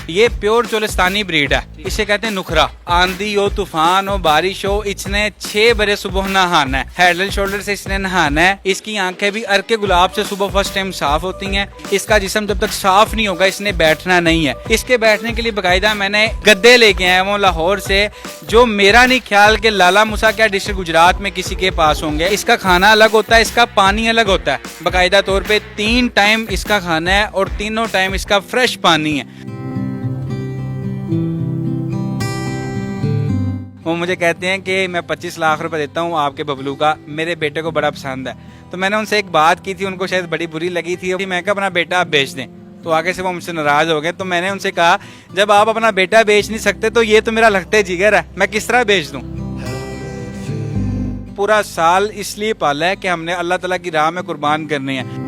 ये pure Cholistani breed है, इसे कहते हैं नुखरा। आंधी हो, तूफान हो, बारिश हो, इसने 6 बजे सुबह नहाना है। हेड एंड शोल्डर से इसने नहाना है। इसकी आंखें भी अर्के गुलाब से सुबह फर्स्ट टाइम साफ होती हैं। इसका जिस्म जब तक साफ नहीं होगा इसने बैठना नहीं है। इसके बैठने के लिए बाकायदा मैंने गद्दे लेके आया हूँ लाहौर से, जो मेरा नहीं ख्याल के लाला मूसा क्या डिस्ट्रिक्ट गुजरात में किसी के पास होंगे। इसका खाना अलग होता है, इसका पानी अलग होता है। बाकायदा तौर पे 3 टाइम इसका खाना है और तीनों टाइम इसका फ्रेश पानी है। वो मुझे कहते हैं कि मैं 25 लाख रुपए देता हूँ आपके बबलू का, मेरे बेटे को बड़ा पसंद है। तो मैंने उनसे एक बात की थी, उनको शायद बड़ी बुरी लगी थी कि मैं कहा अपना बेटा आप बेच दें। तो आगे से वो मुझसे नाराज हो गए। तो मैंने उनसे कहा जब आप अपना बेटा बेच नहीं सकते तो ये तो मेरा लगते जिगर है, मैं किस तरह बेच दूं। पूरा साल इसलिए पाला है कि हमने अल्लाह ताला की राह में कुर्बान करनी है।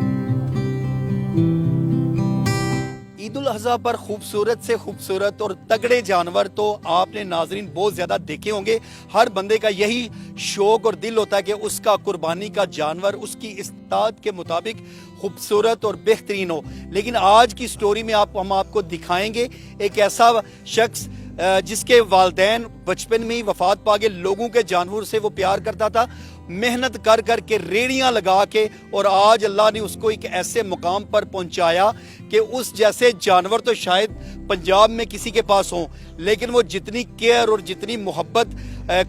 ईद उल अज़हा पर खूबसूरत से खूबसूरत और तगड़े जानवर तो आपने नाजरीन बहुत ज्यादा देखे होंगे। हर बंदे का यही शौक और दिल होता है कि उसका कुर्बानी का जानवर उसकी इस्तात के मुताबिक खूबसूरत और बेहतरीन हो। लेकिन आज की स्टोरी में हम आपको दिखाएंगे एक ऐसा शख्स जिसके वालिदैन बचपन में ही वफात पा गए। लोगों के जानवर से वो प्यार करता था, मेहनत कर कर के रेड़ियां लगा के, और आज अल्लाह ने उसको एक ऐसे मुकाम पर पहुंचाया कि उस जैसे जानवर तो शायद पंजाब में किसी के पास हो, लेकिन वो जितनी केयर और जितनी मोहब्बत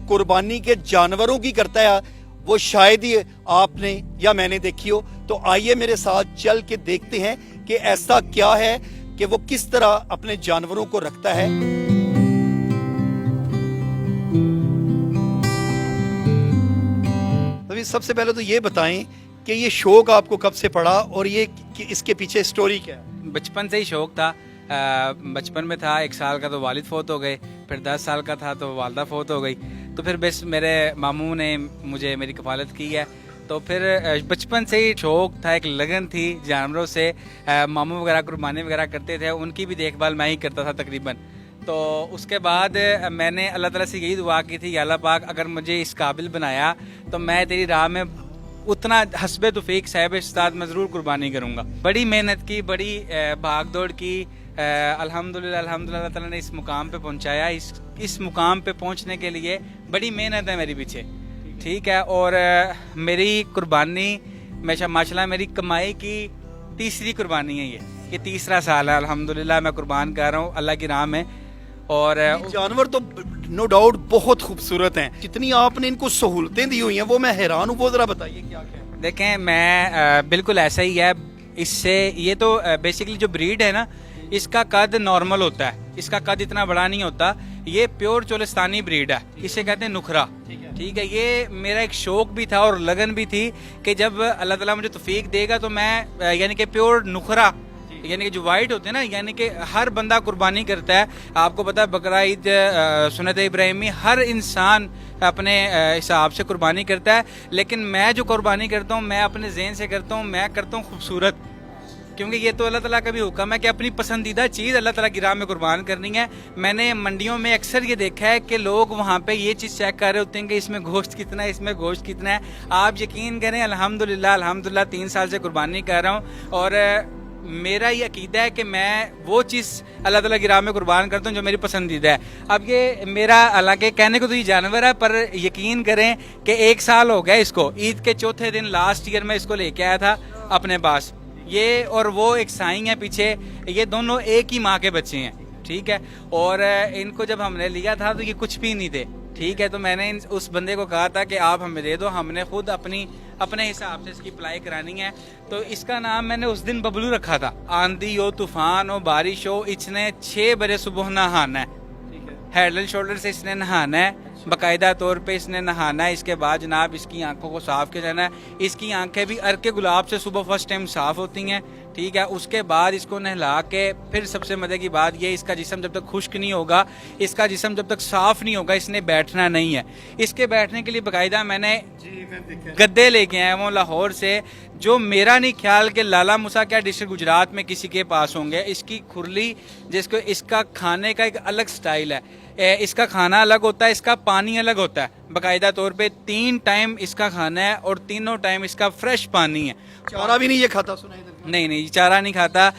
कुर्बानी के जानवरों की करता है वो शायद ही आपने या मैंने देखी हो। तो आइए मेरे साथ चल के देखते हैं कि ऐसा क्या है कि वो किस तरह अपने जानवरों को रखता है। अभी सबसे पहले तो ये बताएं कि ये शौक आपको कब से पड़ा और ये इसके पीछे स्टोरी क्या है? बचपन से ही शौक था। बचपन में था 1 साल का तो वालिद फौत हो गए, फिर 10 साल का था तो वालदा फौत हो गई। तो फिर बस मेरे मामू ने मुझे मेरी कफालत की है। तो फिर बचपन से ही शौक था, एक लगन थी जानवरों से। मामू वगैरह कुर्बानी वगैरह करते थे, उनकी भी देखभाल मैं ही करता था तकरीबन। तो उसके बाद मैंने अल्लाह ताला से यही दुआ की थी, अल्लाह पाक अगर मुझे इस काबिल बनाया तो मैं तेरी राह में उतना हस्बे तौफीक साहिब इस्ताद मैं ज़रूर कुर्बानी करूँगा। बड़ी मेहनत की, बड़ी भाग दौड़ की। अल्हम्दुलिल्लाह अल्लाह ताला ने इस मुकाम पे पहुँचाया। इस मुकाम पे पहुँचने के लिए बड़ी मेहनत है मेरे पीछे, ठीक है। और मेरी कुर्बानी माशाल्लाह मेरी कमाई की तीसरी कुर्बानी है। ये तीसरा साल है अल्हम्दुलिल्लाह मैं कुर्बान कर रहा हूँ अल्लाह की राह में। और जानवर तो नो डाउट बहुत खूबसूरत हैं, जितनी आपने इनको सहूलतें दी हुई हैं वो मैं हैरान हूँ। वो जरा बताइए क्या क्या है? देखें मैं बिल्कुल ऐसा ही है। इससे ये तो बेसिकली जो ब्रीड है ना, इसका कद नॉर्मल होता है, इसका कद इतना बड़ा नहीं होता। ये प्योर चोलिस्तानी ब्रीड है, इसे कहते हैं नुखरा, ठीक है। ये मेरा एक शौक भी था और लगन भी थी कि जब अल्लाह ताला मुझे तौफीक देगा तो मैं यानी कि प्योर नुखरा, यानी कि जो वाइट होते हैं ना, यानी कि हर बंदा कुर्बानी करता है। आपको पता है बकरा ईद सुन्नत इब्राहिमी हर इंसान अपने हिसाब से कुर्बानी करता है। लेकिन मैं जो कुर्बानी करता हूँ मैं अपने ज़हन से करता हूँ, मैं करता हूँ खूबसूरत, क्योंकि ये तो अल्लाह ताला का भी हुक्म है कि अपनी पसंदीदा चीज़ अल्लाह ताला की राह में कुर्बान करनी है। मैंने मंडियों में अक्सर ये देखा है कि लोग वहाँ पे ये चीज़ चेक कर रहे होते हैं कि इसमें गोश्त कितना है, इसमें गोश्त कितना है। आप यकीन करें अल्हम्दुलिल्लाह 3 साल से कुर्बानी कर रहा हूँ और मेरा ये अकीदा है कि मैं वो चीज़ अल्लाह ताला की राह में कुर्बान करता हूँ जो मेरी पसंदीदा है। अब ये मेरा हालांकि कहने को तो ये जानवर है, पर यकीन करें कि 1 साल हो गया इसको। ईद के चौथे दिन लास्ट ईयर में इसको लेके आया था अपने पास। ये और वो एक साईं है पीछे, ये दोनों एक ही माँ के बच्चे हैं, ठीक है। और इनको जब हमने लिया था तो ये कुछ भी नहीं थे, ठीक है। तो मैंने उस बंदे को कहा था कि आप हमें दे दो, हमने खुद अपने हिसाब से इसकी अप्लाई करानी है। तो इसका नाम मैंने उस दिन बबलू रखा था। आंधी हो, तूफान हो, बारिश हो, इसने 6 बजे सुबह नहाना है। हेड एंड शोल्डर से इसने नहाना है, बाकायदा तौर पे इसने नहाना है। इसके बाद जनाब इसकी आंखों को साफ किया जाना है। इसकी आंखें भी अर्के गुलाब से सुबह फर्स्ट टाइम साफ होती हैं, ठीक है। उसके बाद इसको नहला के फिर सबसे मजे की बात ये, इसका जिस्म जब तक खुश्क नहीं होगा, इसका जिस्म जब तक साफ नहीं होगा, इसने बैठना नहीं है। इसके बैठने के लिए बाकायदा मैंने गद्दे लेके आया हूँ लाहौर से, जो मेरा नहीं ख्याल के लाला मूसा क्या डिस्ट्रिक्ट गुजरात में किसी के पास होंगे। इसकी खुरली जिसको, इसका खाने का एक अलग स्टाइल है। इसका खाना अलग होता है, इसका पानी अलग होता है। बाकायदा तौर पे 3 टाइम इसका खाना है और तीनों टाइम इसका फ्रेश पानी है। चारा भी नहीं ये खाता, सुना नहीं नहीं, चारा नहीं खाता।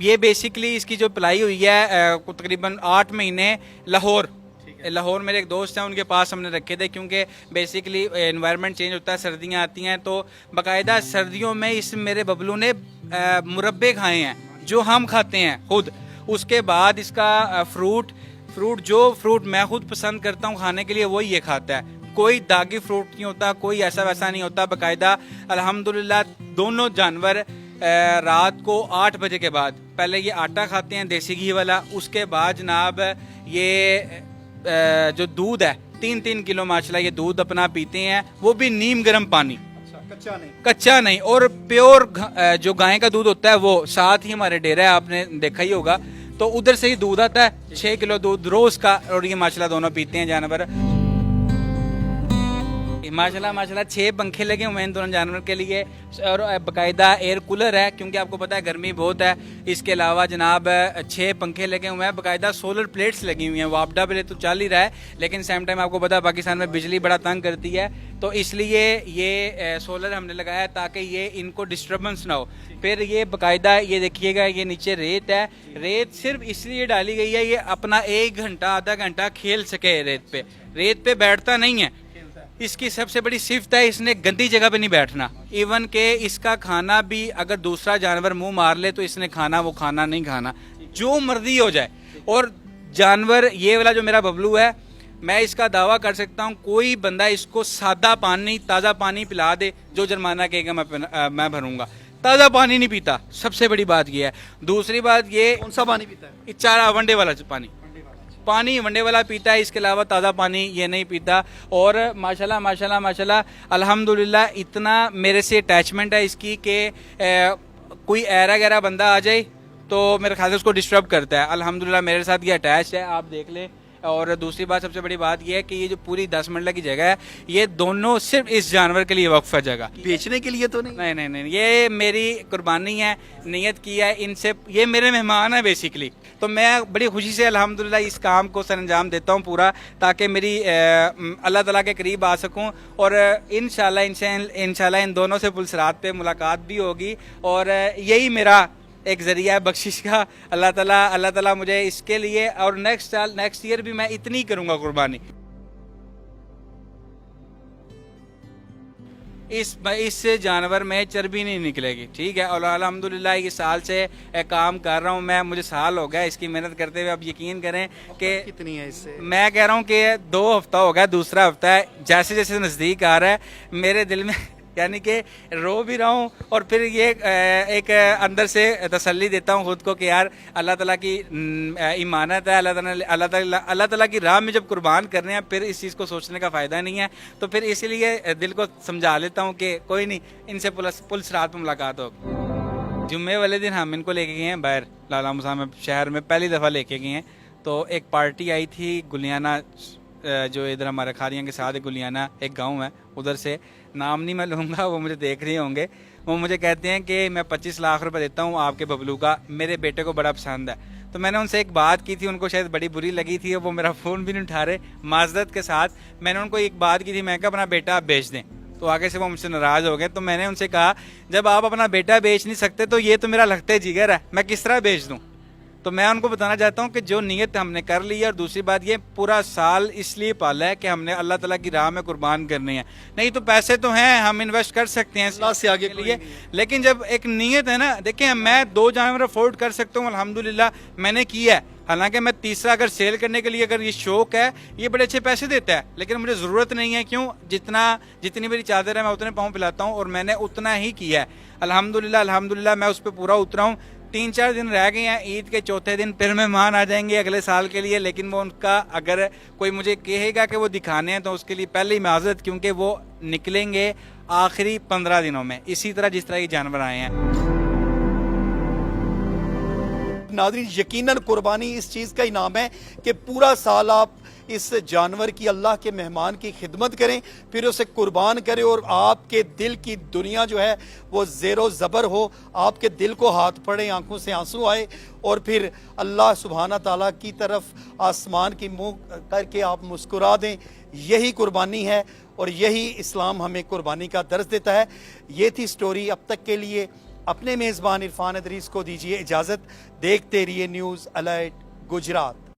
ये बेसिकली इसकी जो पलाई हुई है तकरीबन 8 महीने लाहौर मेरे एक दोस्त हैं, उनके पास हमने रखे थे, क्योंकि बेसिकली एनवायरनमेंट चेंज होता है, सर्दियां आती हैं, तो बाकायदा सर्दियों में इस मेरे बबलू ने मुरब्बे खाए हैं जो हम खाते हैं खुद। उसके बाद इसका फ्रूट फ्रूट मैं खुद पसंद करता हूँ खाने के लिए, वही ये खाता है। कोई दागी फ्रूट नहीं होता, कोई ऐसा वैसा नहीं होता। बाकायदा अल्हम्दुलिल्लाह दोनों जानवर रात को 8 बजे के बाद पहले ये आटा खाते हैं देसी घी वाला, उसके बाद जनाब ये जो दूध है 3-3 किलो माशाल्लाह ये दूध अपना पीते हैं, वो भी नीम गर्म पानी, कच्चा नहीं। और प्योर जो गाय का दूध होता है वो, साथ ही हमारे डेरा है, आपने देखा ही होगा, तो उधर से ही दूध आता है 6 किलो दूध रोज का, और ये माशाल्लाह दोनों पीते हैं जानवर। माशाल्लाह 6 पंखे लगे हुए हैं दोनों जानवर के लिए, और बाकायदा एयर कूलर है, क्योंकि आपको पता है गर्मी बहुत है। इसके अलावा जनाब 6 पंखे लगे हुए हैं, बाकायदा सोलर प्लेट्स लगी हुई हैं। वापडा पे तो चल ही रहा है, लेकिन सेम टाइम आपको पता है पाकिस्तान में बिजली बड़ा तंग करती है, तो इसलिए ये सोलर हमने लगाया है ताकि ये इनको डिस्टर्बेंस ना हो। फिर ये बाकायदा ये देखिएगा, ये नीचे रेत है, रेत सिर्फ इसलिए डाली गई है ये अपना 1 घंटा आधा घंटा खेल सके रेत पे बैठता नहीं है। इसकी सबसे बड़ी सिफ्त है, इसने गंदी जगह पे नहीं बैठना। इवन के इसका खाना भी अगर दूसरा जानवर मुंह मार ले तो इसने वो खाना नहीं खाना, जो मर्जी हो जाए। और जानवर ये वाला जो मेरा बबलू है, मैं इसका दावा कर सकता हूँ कोई बंदा इसको सादा पानी ताज़ा पानी पिला दे, जो जुर्माना कहेगा मैं भरूंगा। ताज़ा पानी नहीं पीता, सबसे बड़ी बात ये है। दूसरी बात ये, कौन सा पानी पीता है? चारा वनडे वाला पानी वनडे वाला पीता है, इसके अलावा ताज़ा पानी ये नहीं पीता। और माशाल्लाह अल्हम्दुलिल्लाह इतना मेरे से अटैचमेंट है इसकी कि कोई ऐरा गैरा बंदा आ जाए तो मेरे ख्याल से उसको डिस्टर्ब करता है। अल्हम्दुलिल्लाह मेरे साथ ये अटैच है, आप देख लें। और दूसरी बात, सबसे बड़ी बात ये है कि ये जो पूरी 10 मरला की जगह है, ये दोनों सिर्फ इस जानवर के लिए वक्फ है जगह, बेचने के लिए तो नहीं? नहीं, ये मेरी कुर्बानी है, नियत की है इनसे, ये मेरे मेहमान है बेसिकली। तो मैं बड़ी खुशी से अल्हम्दुलिल्लाह इस काम को सर अंजाम देता हूँ पूरा, ताकि मेरी अल्लाह ताला के करीब आ सकूँ। और इंशाल्लाह इन दोनों से पुलसरात पे मुलाकात भी होगी, और यही मेरा एक ज़रिया है बख्शिश का। अल्लाह ताला मुझे इसके लिए, और नेक्स्ट ईयर भी मैं इतनी करूँगा कुर्बानी। इस जानवर में चर्बी नहीं निकलेगी, ठीक है। और अल्हम्दुलिल्लाह ये साल से काम कर रहा हूँ मैं, मुझे साल हो गया इसकी मेहनत करते हुए। अब यकीन करें कि कितनी है इससे, मैं कह रहा हूँ कि 2 हफ्ता हो गया, दूसरा हफ्ता है, जैसे जैसे नज़दीक आ रहा है मेरे दिल में यानी कि रो भी रहा हूँ, और फिर ये एक अंदर से तसल्ली देता हूँ खुद को कि यार अल्लाह ताला की इमानत है, अल्लाह ताला की राह में जब कुर्बान करने हैं, फिर इस चीज़ को सोचने का फ़ायदा नहीं है। तो फिर इसीलिए दिल को समझा लेता हूँ कि कोई नहीं, इनसे पुलिस रात में मुलाकात होगी। जुम्मे वाले दिन हम इनको लेके गए हैं बाहर लाला मुसा में, शहर में पहली दफ़ा लेके गए हैं। तो एक पार्टी आई थी गुलियाना, जो इधर हमारे खारियाँ के साथ गुलियाना एक गांव है, उधर से, नाम नहीं मैं लूँगा, वो मुझे देख रहे होंगे। वो मुझे कहते हैं कि मैं 25 लाख रुपए देता हूँ आपके बबलू का, मेरे बेटे को बड़ा पसंद है। तो मैंने उनसे एक बात की थी, उनको शायद बड़ी बुरी लगी थी, वो मेरा फ़ोन भी नहीं उठा रहे। माजरत के साथ मैंने उनको एक बात की थी, मैं कहा अपना बेटा आप बेच दें। तो आगे से वो मुझसे नाराज़ हो गए। तो मैंने उनसे कहा जब आप अपना बेटा बेच नहीं सकते तो ये तो मेरा लगते जिगर है, मैं किस तरह बेच दूँ। तो मैं उनको बताना चाहता हूँ कि जो नीयत हमने कर ली है, और दूसरी बात ये पूरा साल इसलिए पाला है कि हमने अल्लाह ताला की राह में कुर्बान करने हैं। नहीं तो पैसे तो हैं, हम इन्वेस्ट कर सकते हैं अल्लाह से आगे के लिए, लेकिन जब एक नीयत है ना, देखें मैं 2 जानवर अफोर्ड कर सकता हूँ, अल्हम्दुलिल्लाह मैंने किया है। हालांकि मैं तीसरा अगर सेल करने के लिए अगर ये शौक है, ये बड़े अच्छे पैसे देता है, लेकिन मुझे ज़रूरत नहीं है। क्यों? जितनी मेरी चादर है मैं उतने पाँव पिलाता हूँ, और मैंने उतना ही किया है। अल्हम्दुलिल्लाह मैं उस पर पूरा उतरा हूँ। 3-4 दिन रह गए हैं, ईद के चौथे दिन फिर मेहमान आ जाएंगे अगले साल के लिए, लेकिन वो उनका अगर कोई मुझे कहेगा कि वो दिखाने हैं तो उसके लिए पहले ही माजरत, क्योंकि वो निकलेंगे आखिरी 15 दिनों में, इसी तरह जिस तरह ये जानवर आए हैं। नाज़रीन यकीनन कुर्बानी इस चीज़ का इनाम है कि पूरा साल आप इस जानवर की, अल्लाह के मेहमान की खिदमत करें, फिर उसे कुर्बान करें, और आपके दिल की दुनिया जो है वो ज़ेरो ज़बर हो, आपके दिल को हाथ पड़े, आंखों से आंसू आए, और फिर अल्लाह सुब्हाना ताला की तरफ आसमान की मुँह करके आप मुस्कुरा दें। यही कुर्बानी है, और यही इस्लाम हमें कुर्बानी का दर्स देता है। ये थी स्टोरी अब तक के लिए। अपने मेज़बान इरफान अदरीस को दीजिए इजाज़त। देखते रहिए न्यूज़ अलर्ट गुजरात।